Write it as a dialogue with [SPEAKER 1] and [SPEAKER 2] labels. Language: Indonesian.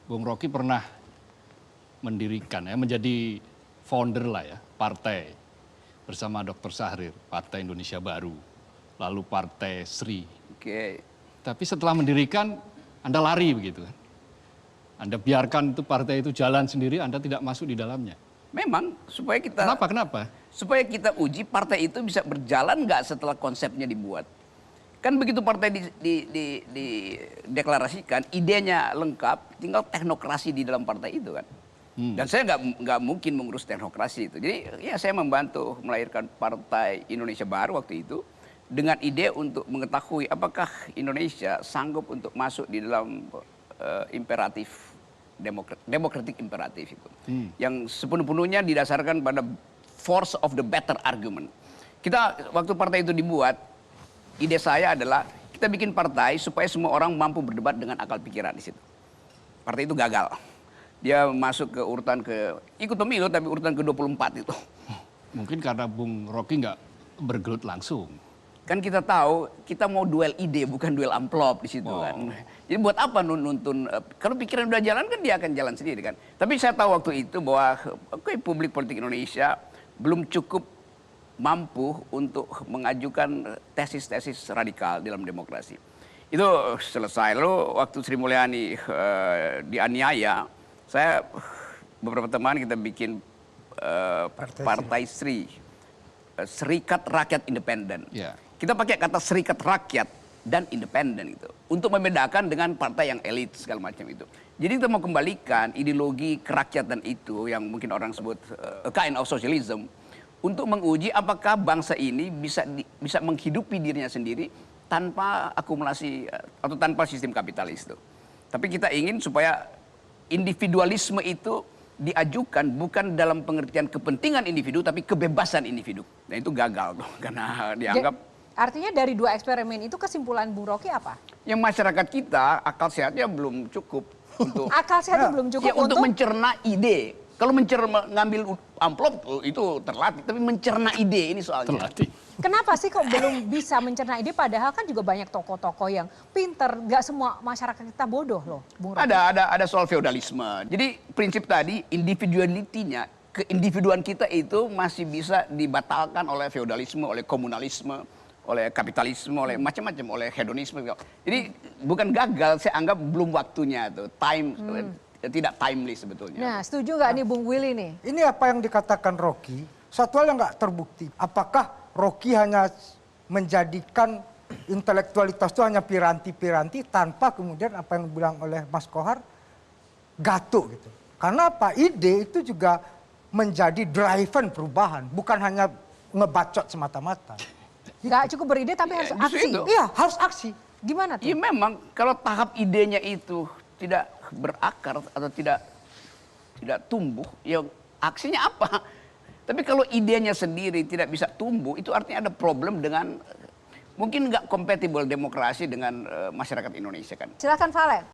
[SPEAKER 1] Bung Rocky pernah mendirikan ya, menjadi founder lah ya, partai bersama Dr. Sahrir, Partai Indonesia Baru, lalu Partai Sri.
[SPEAKER 2] Oke.
[SPEAKER 1] Tapi setelah mendirikan, Anda lari begitu kan? Anda biarkan itu partai itu jalan sendiri, Anda tidak masuk di dalamnya.
[SPEAKER 2] Memang supaya kita
[SPEAKER 1] Kenapa?
[SPEAKER 2] supaya kita uji partai itu bisa berjalan nggak setelah konsepnya dibuat. Kan begitu partai dideklarasikan, idenya lengkap, tinggal teknokrasi di dalam partai itu kan. Dan saya nggak mungkin mengurus teknokrasi itu. Jadi ya saya membantu melahirkan Partai Indonesia Baru waktu itu dengan ide untuk mengetahui apakah Indonesia sanggup untuk masuk di dalam imperatif democratic imperatif itu, yang sepenuh-penuhnya didasarkan pada force of the better argument. Kita waktu partai itu dibuat, ide saya adalah kita bikin partai supaya semua orang mampu berdebat dengan akal pikiran di situ. Partai itu gagal. Dia masuk ke ikut pemilu tapi urutan ke-24 itu.
[SPEAKER 1] Mungkin karena Bung Rocky nggak bergelut langsung.
[SPEAKER 2] Kan kita tahu kita mau duel ide bukan duel amplop di situ kan. Jadi buat apa nuntun kalau pikiran udah jalan kan dia akan jalan sendiri kan. Tapi saya tahu waktu itu bahwa publik politik Indonesia belum cukup mampu untuk mengajukan tesis-tesis radikal dalam demokrasi. Itu selesai. Lalu waktu Sri Mulyani dianiaya, saya beberapa teman kita bikin Partai Sri, Serikat Rakyat Independen.
[SPEAKER 1] Yeah.
[SPEAKER 2] Kita pakai kata serikat rakyat dan independen itu untuk membedakan dengan partai yang elit segala macam itu. Jadi kita mau kembalikan ideologi kerakyatan itu yang mungkin orang sebut a kind of socialism untuk menguji apakah bangsa ini bisa menghidupi dirinya sendiri tanpa akumulasi atau tanpa sistem kapitalis itu. Tapi kita ingin supaya individualisme itu diajukan bukan dalam pengertian kepentingan individu tapi kebebasan individu. Nah itu gagal tuh karena dianggap.
[SPEAKER 3] Artinya dari dua eksperimen itu kesimpulan Bung Rocky apa?
[SPEAKER 2] Yang masyarakat kita akal sehatnya belum cukup untuk
[SPEAKER 3] akal sehatnya belum cukup
[SPEAKER 2] ya, untuk mencerna ide. Kalau ngambil amplop itu terlatih, tapi mencerna ide ini soalnya.
[SPEAKER 1] Terlatih.
[SPEAKER 3] Kenapa sih kok belum bisa mencerna ide padahal kan juga banyak tokoh-tokoh yang pinter, nggak semua masyarakat kita bodoh loh, Bung Rocky.
[SPEAKER 2] Ada soal feodalisme. Jadi prinsip tadi individualitinya, keindividuan kita itu masih bisa dibatalkan oleh feodalisme, oleh komunalisme, oleh kapitalisme, oleh macam-macam, oleh hedonisme. Jadi bukan gagal, saya anggap belum waktunya tuh, tidak timely sebetulnya.
[SPEAKER 3] Nah, setuju nggak nih Bung Willy nih?
[SPEAKER 4] Ini apa yang dikatakan Rocky, satu hal yang nggak terbukti. Apakah Rocky hanya menjadikan intelektualitas itu hanya piranti-piranti tanpa kemudian apa yang dibilang oleh Mas Kohar, gatuk gitu. Karena apa? Ide itu juga menjadi driven perubahan, bukan hanya ngebacot semata-mata.
[SPEAKER 3] Nggak cukup beride tapi harus aksi.
[SPEAKER 4] Iya, harus aksi.
[SPEAKER 3] Gimana tuh?
[SPEAKER 2] Iya memang kalau tahap idenya itu tidak berakar atau tidak tumbuh, ya aksinya apa? Tapi kalau idenya sendiri tidak bisa tumbuh, itu artinya ada problem dengan mungkin nggak kompatibel demokrasi dengan masyarakat Indonesia kan.
[SPEAKER 3] Silakan Valen.